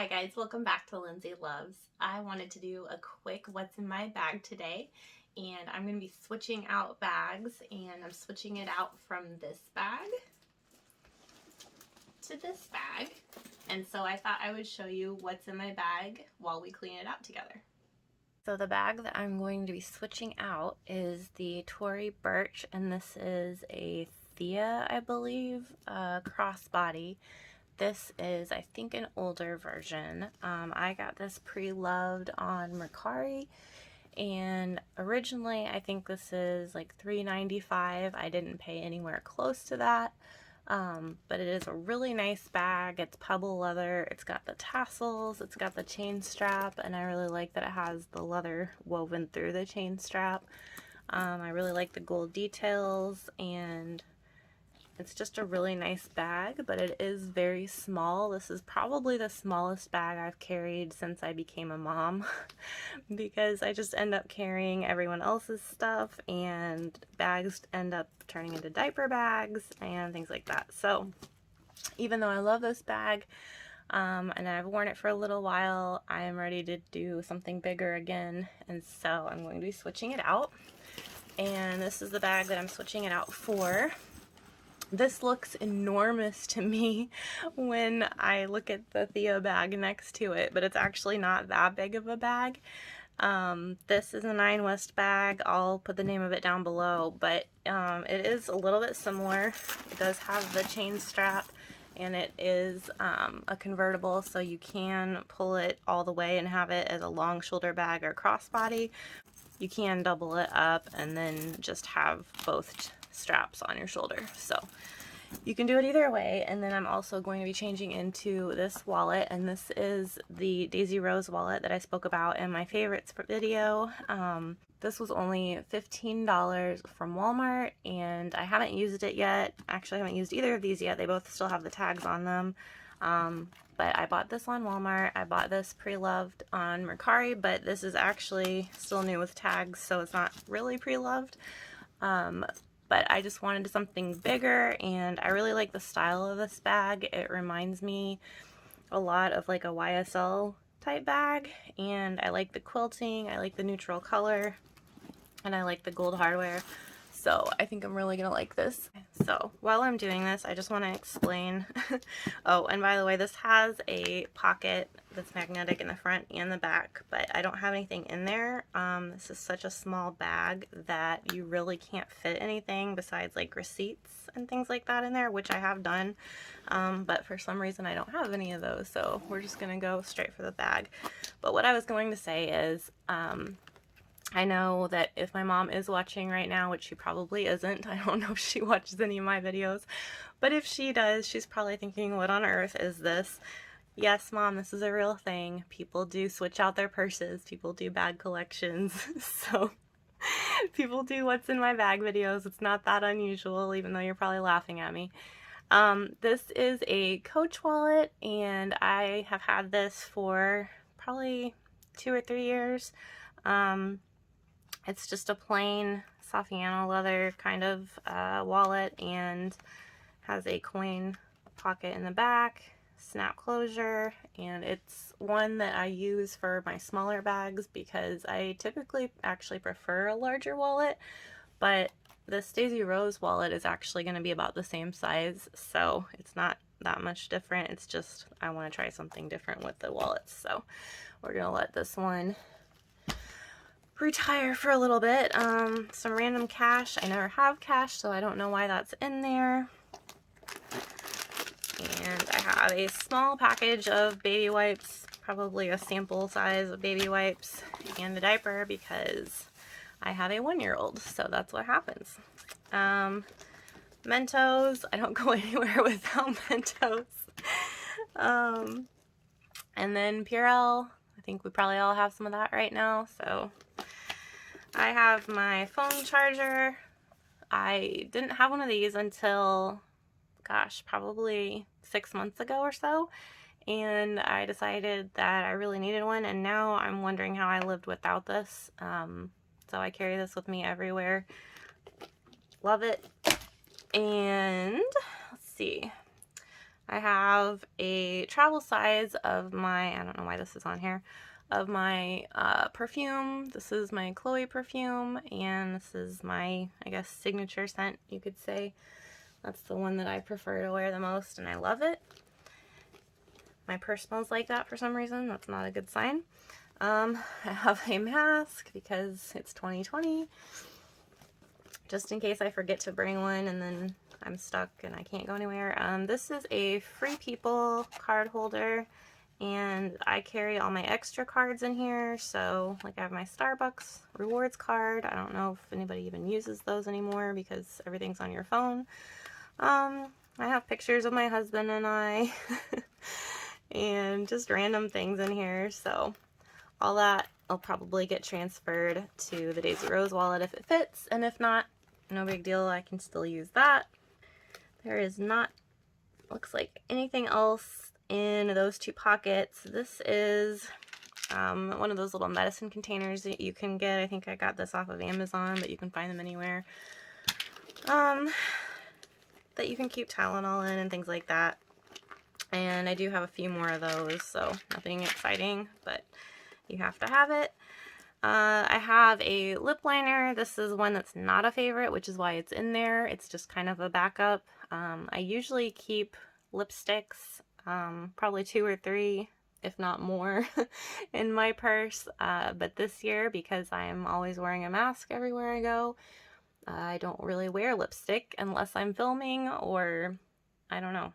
Hi guys, welcome back to Lindsey Loves. I wanted to do a quick what's in my bag today, and I'm going to be switching out bags, and I'm switching it out from this bag to this bag. And so I thought I would show you what's in my bag while we clean it out together. So the bag that I'm going to be switching out is the Tory Burch, and this is a Thea, I believe, crossbody. This is, I think, an older version. I got this pre-loved on Mercari, and originally I think this is like $3.95. I didn't pay anywhere close to that, but it is a really nice bag. It's pebble leather, it's got the tassels, it's got the chain strap, and I really like that it has the leather woven through the chain strap. I really like the gold details, and it's just a really nice bag, but it is very small. This is probably the smallest bag I've carried since I became a mom because I just end up carrying everyone else's stuff, and bags end up turning into diaper bags and things like that. So even though I love this bag and I've worn it for a little while, I am ready to do something bigger again, and so I'm going to be switching it out. And this is the bag that I'm switching it out for. This looks enormous to me when I look at the Thea bag next to it, but it's actually not that big of a bag. This is a 9 West bag. I'll put the name of it down below, but it is a little bit similar. It does have the chain strap, and it is a convertible, so you can pull it all the way and have it as a long shoulder bag or crossbody. You can double it up and then just have both straps on your shoulder, so you can do it either way. And then I'm also going to be changing into this wallet, and this is the Daisy Rose wallet that I spoke about in my favorites video. This was only $15 from Walmart, and I haven't used it yet. Actually, I haven't used either of these yet. They both still have the tags on them. But I bought this on Walmart. I bought this pre-loved on Mercari, but this is actually still new with tags, so it's not really pre-loved. But I just wanted something bigger, and I really like the style of this bag. It reminds me a lot of like a YSL type bag, and I like the quilting, I like the neutral color, and I like the gold hardware. So I think I'm really gonna like this. So while I'm doing this, I just want to explain. Oh, and by the way, this has a pocket that's magnetic in the front and the back, but I don't have anything in there. This is such a small bag that you really can't fit anything besides like receipts and things like that in there, which I have done. But for some reason I don't have any of those, so we're just gonna go straight for the bag. But what I was going to say is, I know that if my mom is watching right now, which she probably isn't, I don't know if she watches any of my videos, but if she does, she's probably thinking, what on earth is this? Yes, Mom, this is a real thing. People do switch out their purses. People do bag collections. So people do what's in my bag videos. It's not that unusual, even though you're probably laughing at me. This is a Coach wallet, and I have had this for probably 2 or 3 years. It's just a plain Saffiano leather kind of wallet, and has a coin pocket in the back, snap closure, and it's one that I use for my smaller bags because I typically actually prefer a larger wallet, but this Daisy Rose wallet is actually going to be about the same size, so it's not that much different. It's just I want to try something different with the wallets, so we're going to let this one retire for a little bit. Some random cash. I never have cash, so I don't know why that's in there. And I have a small package of baby wipes, probably a sample size of baby wipes, and a diaper because I have a 1-year-old, so that's what happens. Mentos. I don't go anywhere without Mentos. And then Purell. I think we probably all have some of that right now, so I have my phone charger. I didn't have one of these until, gosh, probably 6 months ago or so, and I decided that I really needed one, and now I'm wondering how I lived without this. So I carry this with me everywhere. Love it. And let's see. I have a travel size of my, I don't know why this is on here, of my perfume. This is my Chloe perfume, and this is my, I guess, signature scent, you could say. That's the one that I prefer to wear the most, and I love it. My purse smells like that for some reason. That's not a good sign. I have a mask because it's 2020, just in case I forget to bring one and then I'm stuck and I can't go anywhere. This is a Free People card holder, and I carry all my extra cards in here. So like I have my Starbucks rewards card. I don't know if anybody even uses those anymore because everything's on your phone. I have pictures of my husband and I and just random things in here. So all that will probably get transferred to the Daisy Rose wallet if it fits, and if not, no big deal, I can still use that. There is not, looks like, anything else in those two pockets. This is one of those little medicine containers that you can get. I think I got this off of Amazon, but you can find them anywhere. That you can keep Tylenol in and things like that. And I do have a few more of those, so nothing exciting, but you have to have it. I have a lip liner. This is one that's not a favorite, which is why it's in there. It's just kind of a backup. I usually keep lipsticks, probably 2 or 3, if not more, in my purse. But this year, because I'm always wearing a mask everywhere I go, I don't really wear lipstick unless I'm filming or, I don't know,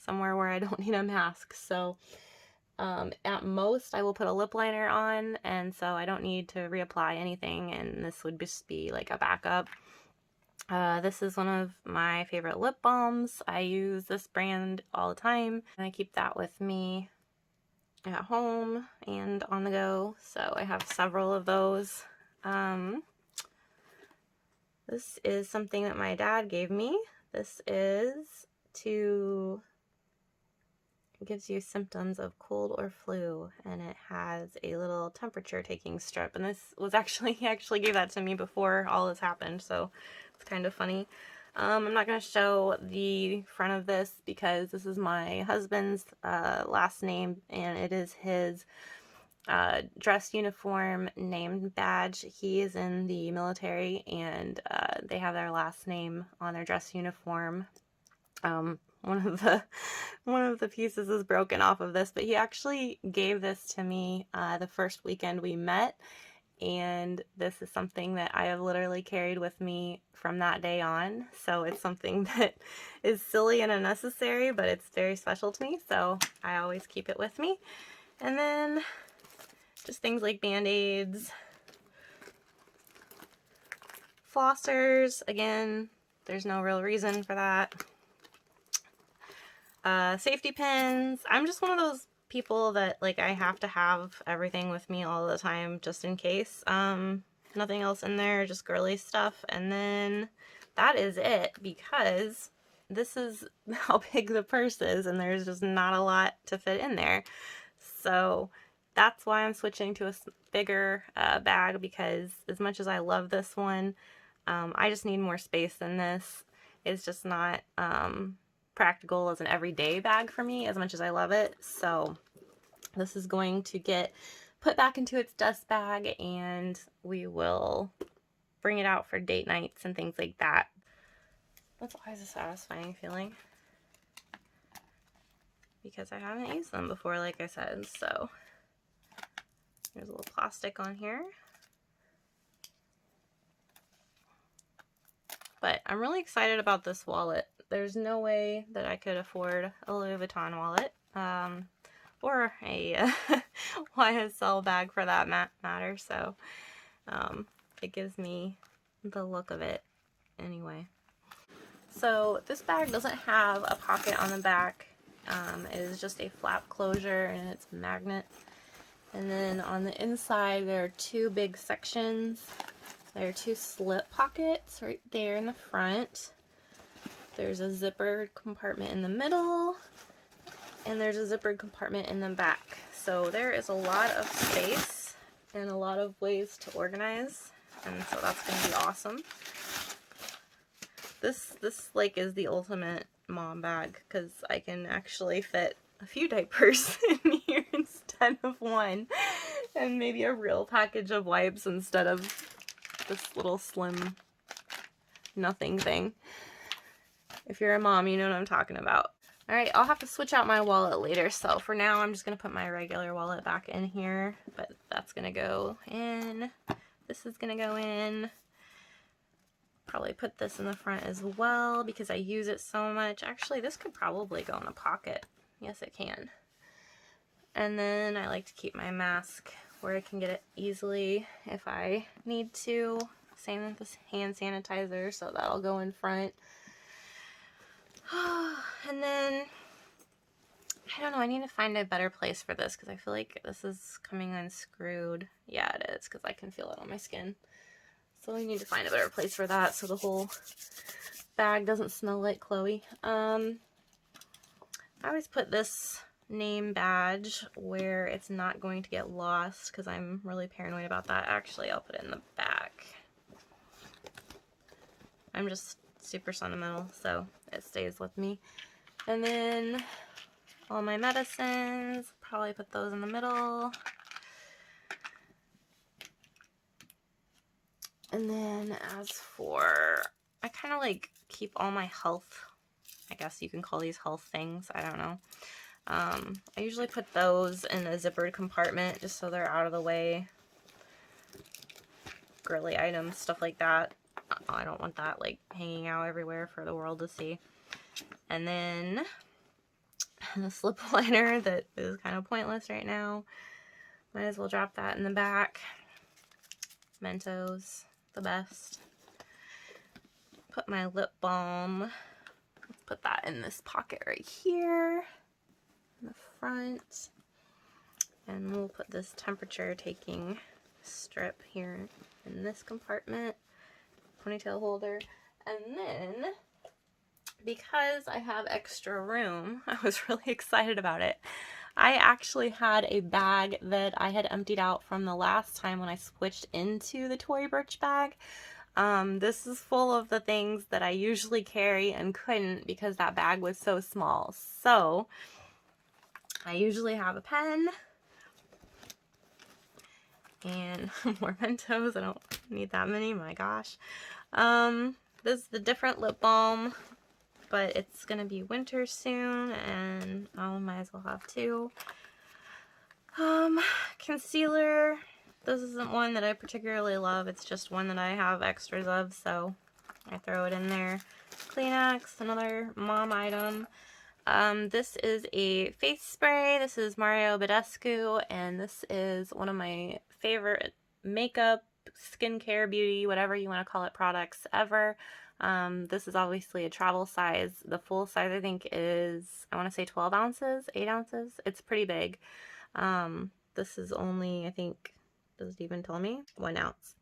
somewhere where I don't need a mask. So at most I will put a lip liner on, and so I don't need to reapply anything, and this would just be like a backup. This is one of my favorite lip balms. I use this brand all the time, and I keep that with me at home and on the go, so I have several of those. This is something that my dad gave me. This is it gives you symptoms of cold or flu, and it has a little temperature taking strip, and this was actually, he actually gave that to me before all this happened, so it's kind of funny. I'm not going to show the front of this because this is my husband's last name, and it is his dress uniform name badge. He is in the military, and they have their last name on their dress uniform. One of the pieces is broken off of this, but he actually gave this to me the first weekend we met, and this is something that I have literally carried with me from that day on. So it's something that is silly and unnecessary, but it's very special to me, so I always keep it with me. And then just things like Band-Aids, flossers, again, there's no real reason for that. Safety pins. I'm just one of those people that, like, I have to have everything with me all the time just in case. Nothing else in there, just girly stuff. And then that is it, because this is how big the purse is, and there's just not a lot to fit in there. So that's why I'm switching to a bigger bag, because as much as I love this one, I just need more space than this. It's just not practical as an everyday bag for me, as much as I love it. So this is going to get put back into its dust bag, and we will bring it out for date nights and things like that. That's always a satisfying feeling, because I haven't used them before, like I said. So there's a little plastic on here. But I'm really excited about this wallet. There's no way that I could afford a Louis Vuitton wallet, or a YSL bag for that matter, so it gives me the look of it anyway. So this bag doesn't have a pocket on the back. It is just a flap closure, and it's a magnet. And then on the inside there are 2 big sections. There are 2 slip pockets right there in the front. There's a zippered compartment in the middle, and there's a zippered compartment in the back. So there is a lot of space and a lot of ways to organize, and so that's going to be awesome. This like is the ultimate mom bag because I can actually fit a few diapers in here instead of one, and maybe a real package of wipes instead of this little slim nothing thing. If you're a mom, you know what I'm talking about. Alright, I'll have to switch out my wallet later, so for now I'm just going to put my regular wallet back in here, but that's going to go in. This is going to go in. Probably put this in the front as well because I use it so much. Actually, this could probably go in a pocket. Yes, it can. And then I like to keep my mask where I can get it easily if I need to. Same with this hand sanitizer, so that'll go in front. And then, I don't know, I need to find a better place for this because I feel like this is coming unscrewed. Yeah, it is, because I can feel it on my skin. So I need to find a better place for that so the whole bag doesn't smell like Chloe. I always put this name badge where it's not going to get lost because I'm really paranoid about that. Actually, I'll put it in the back. I'm just super sentimental, so it stays with me. And then all my medicines, probably put those in the middle. And then as for, I kind of like keep all my health, I guess you can call these health things, I don't know. I usually put those in a zippered compartment just so they're out of the way. Girly items, stuff like that. I don't want that like hanging out everywhere for the world to see. And then the lip liner that is kind of pointless right now. Might as well drop that in the back. Mentos, the best. Put my lip balm. Let's put that in this pocket right here. In the front. And we'll put this temperature taking strip here in this compartment. Ponytail holder. And then, because I have extra room, I was really excited about it. I actually had a bag that I had emptied out from the last time when I switched into the Tory Burch bag. This is full of the things that I usually carry and couldn't because that bag was so small. So, I usually have a pen and more Mentos. I don't need that many, my gosh. This is the different lip balm, but it's gonna be winter soon, and I might as well have two. Concealer. This isn't one that I particularly love. It's just one that I have extras of, so I throw it in there. Kleenex, another mom item. This is a face spray. This is Mario Badescu, and this is one of my favorite makeup, skincare, beauty, whatever you want to call it, products ever. This is obviously a travel size. The full size I think is, I want to say 12 ounces, 8 ounces. It's pretty big. This is only, I think, does it even tell me? 1 ounce.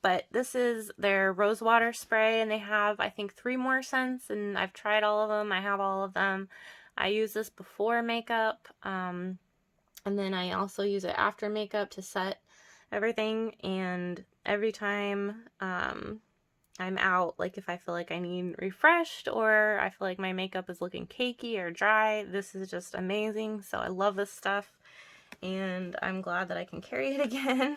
But this is their Rosewater Spray, and they have, I think, 3 more scents, and I've tried all of them. I have all of them. I use this before makeup, and then I also use it after makeup to set everything, and every time I'm out, like if I feel like I need refreshed or I feel like my makeup is looking cakey or dry, this is just amazing. So I love this stuff, and I'm glad that I can carry it again.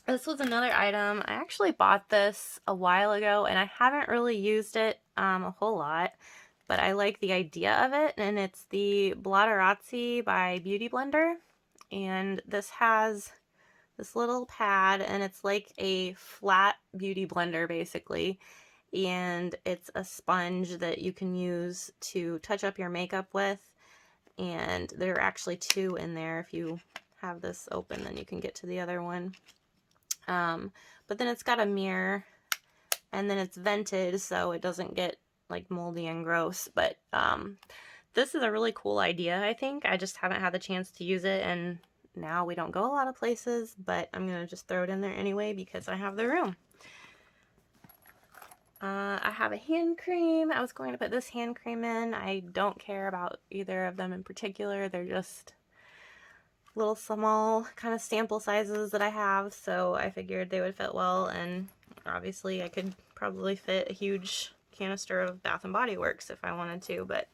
This was another item. I actually bought this a while ago, and I haven't really used it a whole lot, but I like the idea of it, and it's the Blotterazzi by Beauty Blender, and this has this little pad, and it's like a flat beauty blender basically, and it's a sponge that you can use to touch up your makeup with, and there are actually 2 in there. If you have this open, then you can get to the other one. But then it's got a mirror, and then it's vented so it doesn't get like moldy and gross. But this is a really cool idea, I think. I just haven't had the chance to use it, and now we don't go a lot of places, but I'm gonna just throw it in there anyway because I have the room. I have a hand cream. I was going to put this hand cream in. I don't care about either of them in particular. They're just little small kind of sample sizes that I have, so I figured they would fit well, and obviously I could probably fit a huge canister of Bath and Body Works if I wanted to, but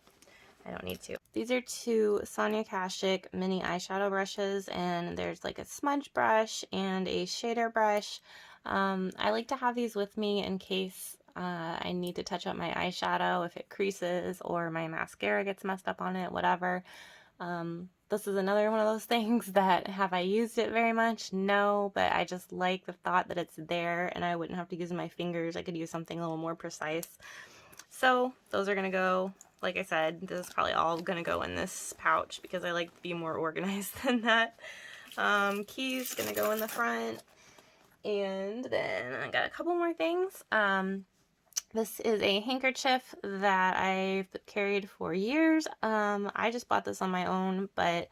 I don't need to. These are two Sonia Kashuk mini eyeshadow brushes, and there's like a smudge brush and a shader brush. I like to have these with me in case I need to touch up my eyeshadow if it creases or my mascara gets messed up on it, whatever. This is another one of those things that, have I used it very much? No, but I just like the thought that it's there and I wouldn't have to use my fingers. I could use something a little more precise. So those are going to go, like I said, this is probably all going to go in this pouch because I like to be more organized than that. Keys going to go in the front. And then I got a couple more things. This is a handkerchief that I've carried for years. I just bought this on my own, but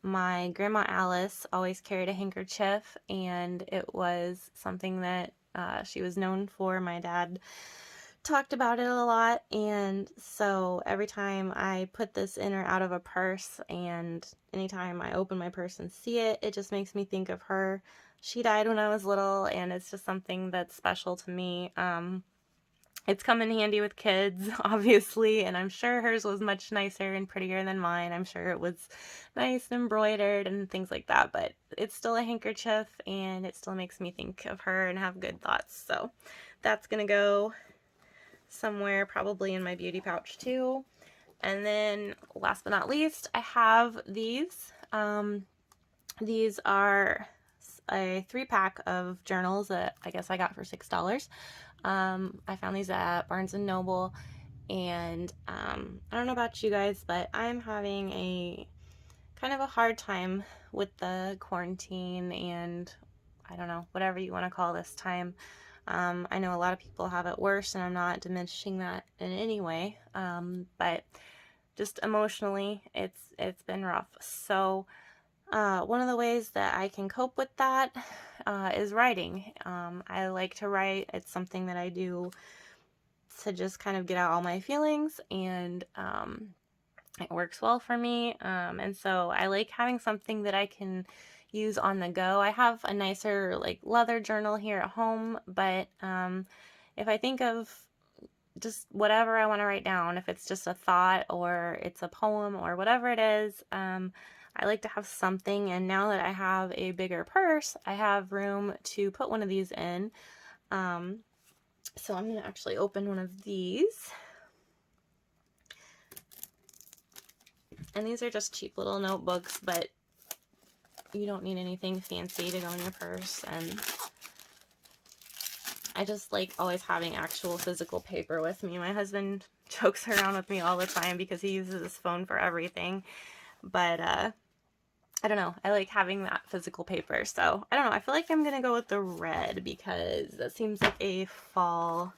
my grandma Alice always carried a handkerchief, and it was something that she was known for. My dad talked about it a lot, and so every time I put this in or out of a purse, and anytime I open my purse and see it, it just makes me think of her. She died when I was little, and it's just something that's special to me. It's come in handy with kids, obviously, and I'm sure hers was much nicer and prettier than mine. I'm sure it was nice and embroidered and things like that, but it's still a handkerchief, and it still makes me think of her and have good thoughts. So that's going to go somewhere, probably in my beauty pouch too. And then last but not least, I have these. These are a 3-pack of journals that I guess I got for $6. I found these at Barnes & Noble, and I don't know about you guys, but I'm having a kind of a hard time with the quarantine and, I don't know, whatever you want to call this time. I know a lot of people have it worse, and I'm not diminishing that in any way, but just emotionally, it's been rough. So one of the ways that I can cope with that is writing. I like to write. It's something that I do to just kind of get out all my feelings, and it works well for me. And so I like having something that I can use on the go. I have a nicer like leather journal here at home, but if I think of just whatever I want to write down, if it's just a thought or it's a poem or whatever it is, I like to have something. And now that I have a bigger purse, I have room to put one of these in. So I'm going to actually open one of these. And these are just cheap little notebooks, but you don't need anything fancy to go in your purse. And I just like always having actual physical paper with me. My husband jokes around with me all the time because he uses his phone for everything. But I don't know. I like having that physical paper. So I don't know. I feel like I'm going to go with the red because that seems like a fall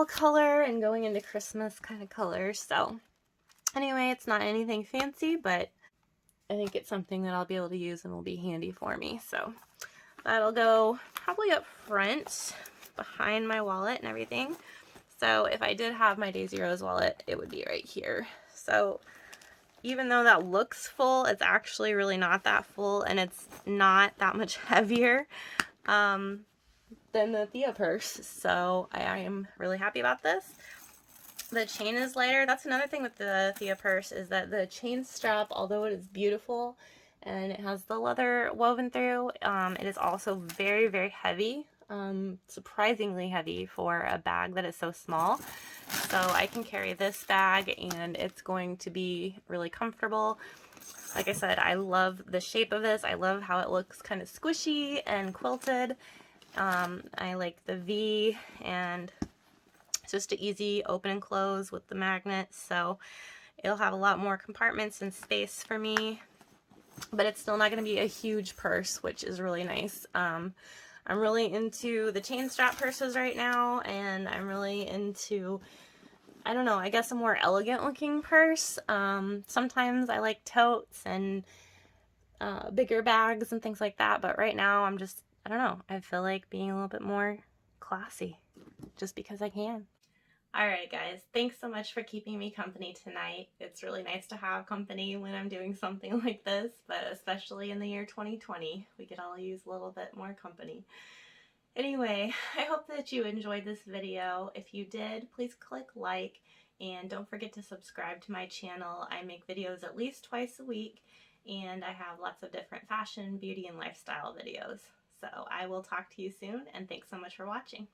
color and going into Christmas kind of color. So anyway, it's not anything fancy, but I think it's something that I'll be able to use and will be handy for me. So that'll go probably up front behind my wallet and everything. So if I did have my Daisy Rose wallet, it would be right here. So even though that looks full, it's actually really not that full, and it's not that much heavier than the Thea purse. So I am really happy about this. The chain is lighter. That's another thing with the Thea purse, is that the chain strap, although it is beautiful and it has the leather woven through, it is also very, very heavy. Surprisingly heavy for a bag that is so small. So I can carry this bag and it's going to be really comfortable. Like I said, I love the shape of this. I love how it looks kind of squishy and quilted. I like the V, and it's just an easy open and close with the magnet. So it'll have a lot more compartments and space for me, but it's still not going to be a huge purse, which is really nice. I'm really into the chain strap purses right now, and I'm really into, I don't know, I guess a more elegant looking purse. Sometimes I like totes and bigger bags and things like that, but right now I'm just, I don't know, I feel like being a little bit more classy just because I can. Alright guys, thanks so much for keeping me company tonight. It's really nice to have company when I'm doing something like this, but especially in the year 2020, we could all use a little bit more company. Anyway, I hope that you enjoyed this video. If you did, please click like and don't forget to subscribe to my channel. I make videos at least twice a week and I have lots of different fashion, beauty, and lifestyle videos. So I will talk to you soon and thanks so much for watching.